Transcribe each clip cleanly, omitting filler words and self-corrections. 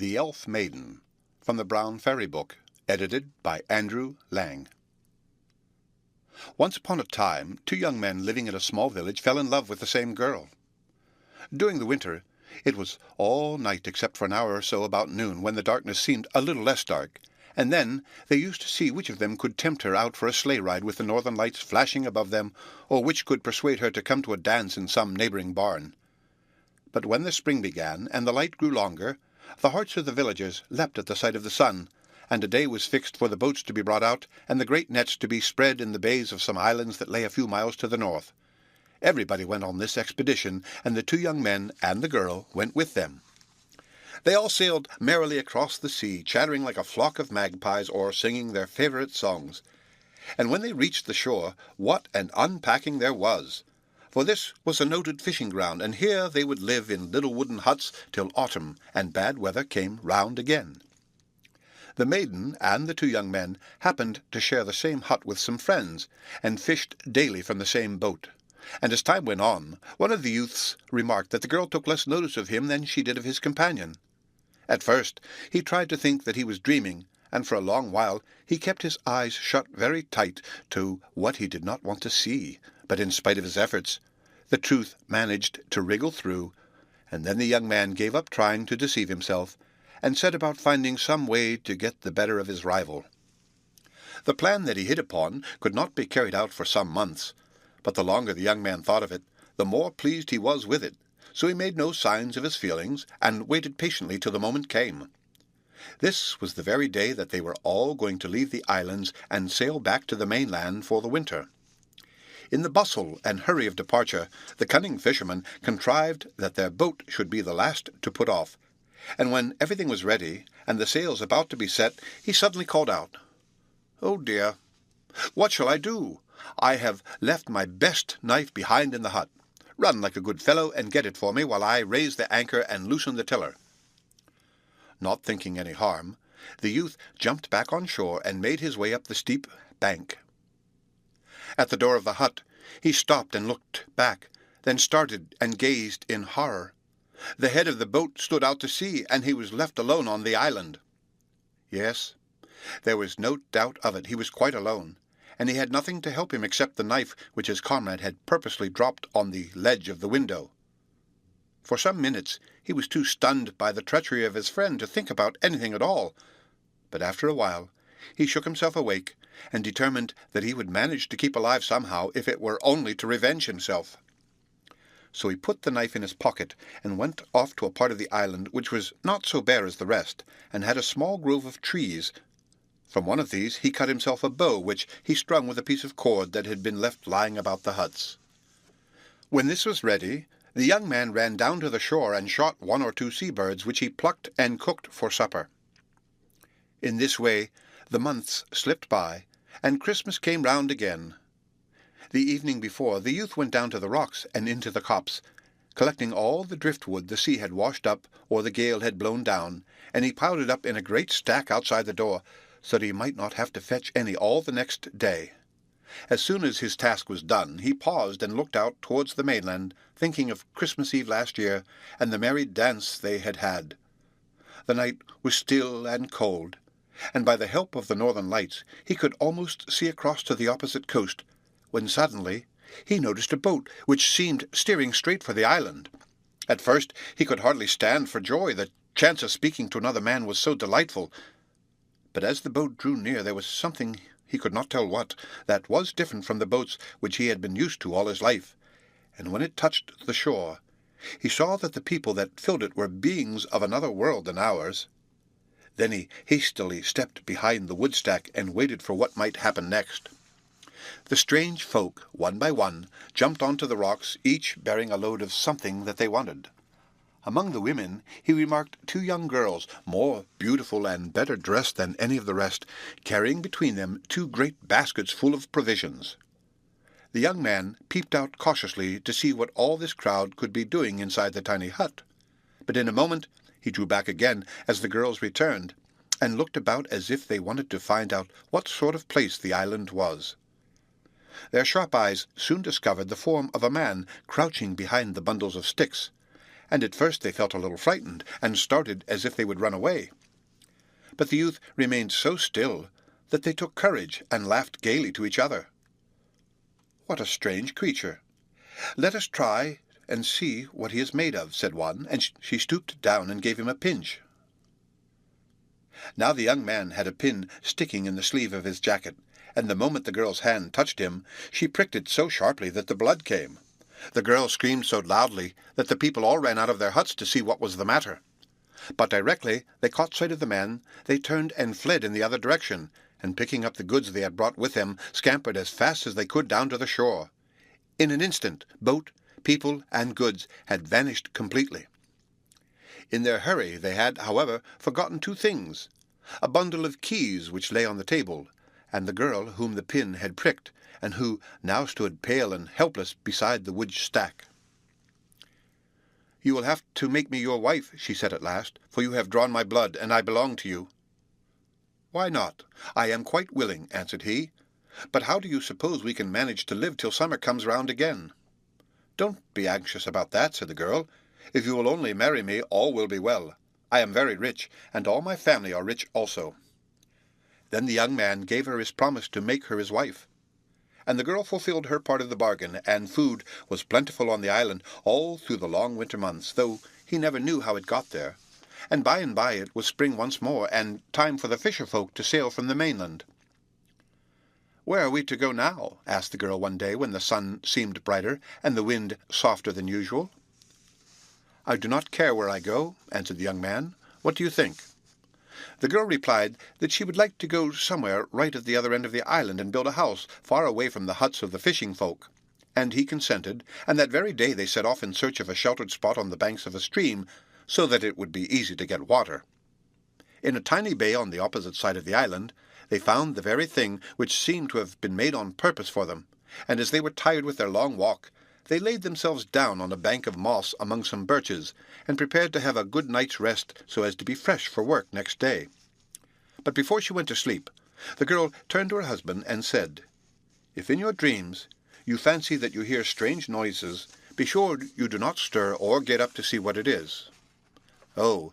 The Elf Maiden, from the Brown Fairy Book, edited by Andrew Lang. Once upon a time, two young men living in a small village fell in love with the same girl. During the winter, it was all night except for an hour or so about noon, when the darkness seemed a little less dark, and then they used to see which of them could tempt her out for a sleigh ride with the northern lights flashing above them, or which could persuade her to come to a dance in some neighbouring barn. But when the spring began, and the light grew longer, the hearts of the villagers leapt at the sight of the sun, and a day was fixed for the boats to be brought out, and the great nets to be spread in the bays of some islands that lay a few miles to the north. Everybody went on this expedition, and the two young men and the girl went with them. They all sailed merrily across the sea, chattering like a flock of magpies, or singing their favourite songs. And when they reached the shore, what an unpacking there was! For this was a noted fishing ground, and here they would live in little wooden huts till autumn and bad weather came round again. The maiden and the two young men happened to share the same hut with some friends, and fished daily from the same boat. And as time went on, one of the youths remarked that the girl took less notice of him than she did of his companion. At first he tried to think that he was dreaming, and for a long while he kept his eyes shut very tight to what he did not want to see. But in spite of his efforts, the truth managed to wriggle through, and then the young man gave up trying to deceive himself, and set about finding some way to get the better of his rival. The plan that he hit upon could not be carried out for some months, but the longer the young man thought of it, the more pleased he was with it, so he made no signs of his feelings, and waited patiently till the moment came. This was the very day that they were all going to leave the islands and sail back to the mainland for the winter. In the bustle and hurry of departure, the cunning fisherman contrived that their boat should be the last to put off, and when everything was ready, and the sails about to be set, he suddenly called out, "Oh dear, what shall I do? I have left my best knife behind in the hut. Run like a good fellow and get it for me, while I raise the anchor and loosen the tiller." Not thinking any harm, the youth jumped back on shore and made his way up the steep bank. At the door of the hut he stopped and looked back, then started and gazed in horror. The head of the boat stood out to sea, and he was left alone on the island. Yes, there was no doubt of it, he was quite alone, and he had nothing to help him except the knife which his comrade had purposely dropped on the ledge of the window. For some minutes he was too stunned by the treachery of his friend to think about anything at all, but after a while he shook himself awake, and determined that he would manage to keep alive somehow, if it were only to revenge himself. So he put the knife in his pocket, and went off to a part of the island which was not so bare as the rest, and had a small grove of trees. From one of these he cut himself a bow, which he strung with a piece of cord that had been left lying about the huts. When this was ready, the young man ran down to the shore and shot one or two sea-birds, which he plucked and cooked for supper. In this way the months slipped by, and Christmas came round again. The evening before, the youth went down to the rocks and into the copse, collecting all the driftwood the sea had washed up or the gale had blown down, and he piled it up in a great stack outside the door, so that he might not have to fetch any all the next day. As soon as his task was done, he paused and looked out towards the mainland, thinking of Christmas Eve last year and the merry dance they had had. The night was still and cold, and by the help of the northern lights he could almost see across to the opposite coast, when suddenly he noticed a boat which seemed steering straight for the island. At first he could hardly stand for joy. The chance of speaking to another man was so delightful. But as the boat drew near, there was something, he could not tell what, that was different from the boats which he had been used to all his life, and when it touched the shore, he saw that the people that filled it were beings of another world than ours. Then he hastily stepped behind the woodstack and waited for what might happen next. The strange folk, one by one, jumped onto the rocks, each bearing a load of something that they wanted. Among the women he remarked two young girls, more beautiful and better dressed than any of the rest, carrying between them two great baskets full of provisions. The young man peeped out cautiously to see what all this crowd could be doing inside the tiny hut, but in a moment he drew back again as the girls returned, and looked about as if they wanted to find out what sort of place the island was. Their sharp eyes soon discovered the form of a man crouching behind the bundles of sticks, and at first they felt a little frightened, and started as if they would run away. But the youth remained so still that they took courage and laughed gaily to each other. "What a strange creature! Let us try and see what he is made of," said one, and she stooped down and gave him a pinch. Now the young man had a pin sticking in the sleeve of his jacket, and the moment the girl's hand touched him, she pricked it so sharply that the blood came. The girl screamed so loudly that the people all ran out of their huts to see what was the matter. But directly they caught sight of the man, they turned and fled in the other direction, and picking up the goods they had brought with them, scampered as fast as they could down to the shore. In an instant, boat, people, and goods had vanished completely. In their hurry they had, however, forgotten two things: a bundle of keys which lay on the table, and the girl whom the pin had pricked, and who now stood pale and helpless beside the wood stack. "You will have to make me your wife," she said at last, "for you have drawn my blood, and I belong to you." "Why not? I am quite willing," answered he. "But how do you suppose we can manage to live till summer comes round again?" "Don't be anxious about that," said the girl. "If you will only marry me, all will be well. I am very rich, and all my family are rich also." Then the young man gave her his promise to make her his wife. And the girl fulfilled her part of the bargain, and food was plentiful on the island all through the long winter months, though he never knew how it got there. And by it was spring once more, and time for the fisher folk to sail from the mainland. "Where are we to go now?" asked the girl one day when the sun seemed brighter and the wind softer than usual. "I do not care where I go," answered the young man. "What do you think?" The girl replied that she would like to go somewhere right at the other end of the island and build a house far away from the huts of the fishing folk. And he consented, and that very day they set off in search of a sheltered spot on the banks of a stream, so that it would be easy to get water. In a tiny bay on the opposite side of the island they found the very thing which seemed to have been made on purpose for them, and as they were tired with their long walk, they laid themselves down on a bank of moss among some birches, and prepared to have a good night's rest so as to be fresh for work next day. But before she went to sleep, the girl turned to her husband and said, "If in your dreams you fancy that you hear strange noises, be sure you do not stir or get up to see what it is." "Oh,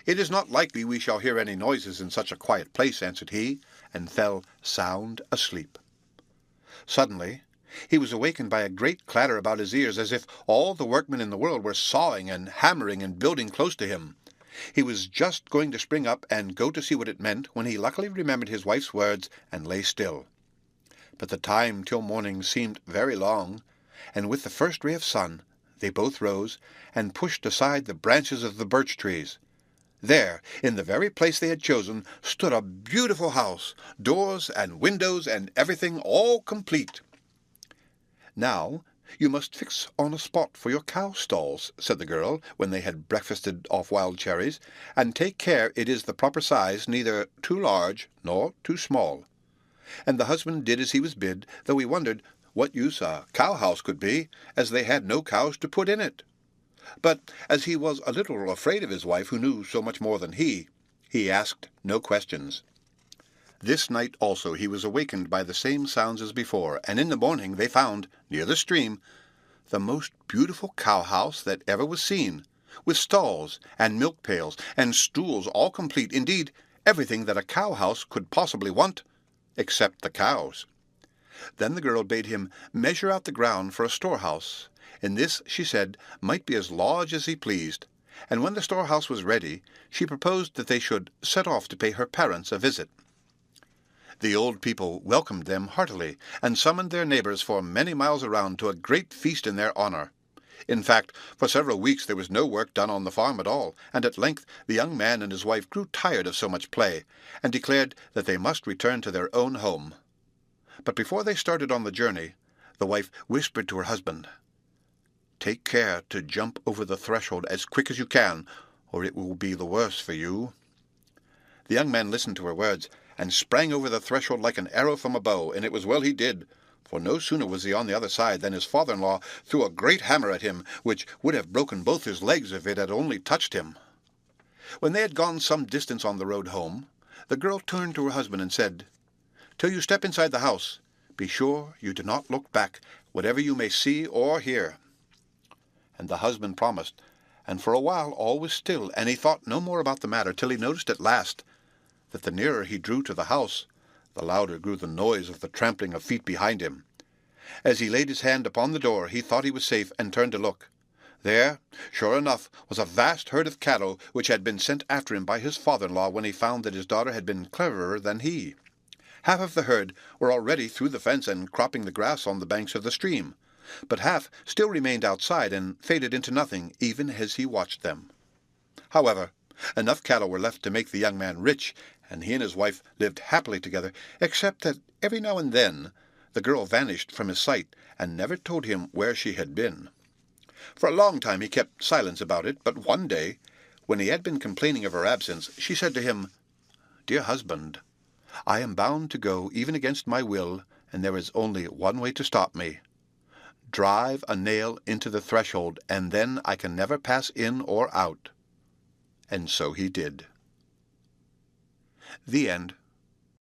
it is not likely we shall hear any noises in such a quiet place," answered he, and fell sound asleep. Suddenly he was awakened by a great clatter about his ears, as if all the workmen in the world were sawing and hammering and building close to him. He was just going to spring up and go to see what it meant, when he luckily remembered his wife's words and lay still. But the time till morning seemed very long, and with the first ray of sun they both rose and pushed aside the branches of the birch trees. There, in the very place they had chosen, stood a beautiful house, doors and windows and everything all complete. "Now you must fix on a spot for your cow stalls," said the girl, when they had breakfasted off wild cherries, "and take care it is the proper size, neither too large nor too small." And the husband did as he was bid, though he wondered what use a cow-house could be, as they had no cows to put in it. But as he was a little afraid of his wife, who knew so much more than he asked no questions. This night also he was awakened by the same sounds as before, and in the morning they found, near the stream, the most beautiful cow-house that ever was seen, with stalls and milk pails and stools all complete, indeed everything that a cow-house could possibly want, except the cows. Then the girl bade him measure out the ground for a storehouse, and this, she said, might be as large as he pleased, and when the storehouse was ready, she proposed that they should set off to pay her parents a visit. The old people welcomed them heartily, and summoned their neighbors for many miles around to a great feast in their honor. In fact, for several weeks there was no work done on the farm at all, and at length the young man and his wife grew tired of so much play, and declared that they must return to their own home. But before they started on the journey, the wife whispered to her husband, "Take care to jump over the threshold as quick as you can, or it will be the worse for you." The young man listened to her words, and sprang over the threshold like an arrow from a bow, and it was well he did, for no sooner was he on the other side than his father-in-law threw a great hammer at him, which would have broken both his legs if it had only touched him. When they had gone some distance on the road home, the girl turned to her husband and said, "Till you step inside the house, be sure you do not look back, whatever you may see or hear." And the husband promised, and for a while all was still, and he thought no more about the matter till he noticed at last that the nearer he drew to the house, the louder grew the noise of the trampling of feet behind him. As he laid his hand upon the door, he thought he was safe, and turned to look. There, sure enough, was a vast herd of cattle which had been sent after him by his father-in-law when he found that his daughter had been cleverer than he. Half of the herd were already through the fence and cropping the grass on the banks of the stream, but half still remained outside and faded into nothing even as he watched them. However, enough cattle were left to make the young man rich, and he and his wife lived happily together, except that every now and then the girl vanished from his sight and never told him where she had been. For a long time he kept silence about it, but one day, when he had been complaining of her absence, she said to him, "Dear husband, I am bound to go even against my will, and there is only one way to stop me. Drive a nail into the threshold, and then I can never pass in or out." And so he did. The end.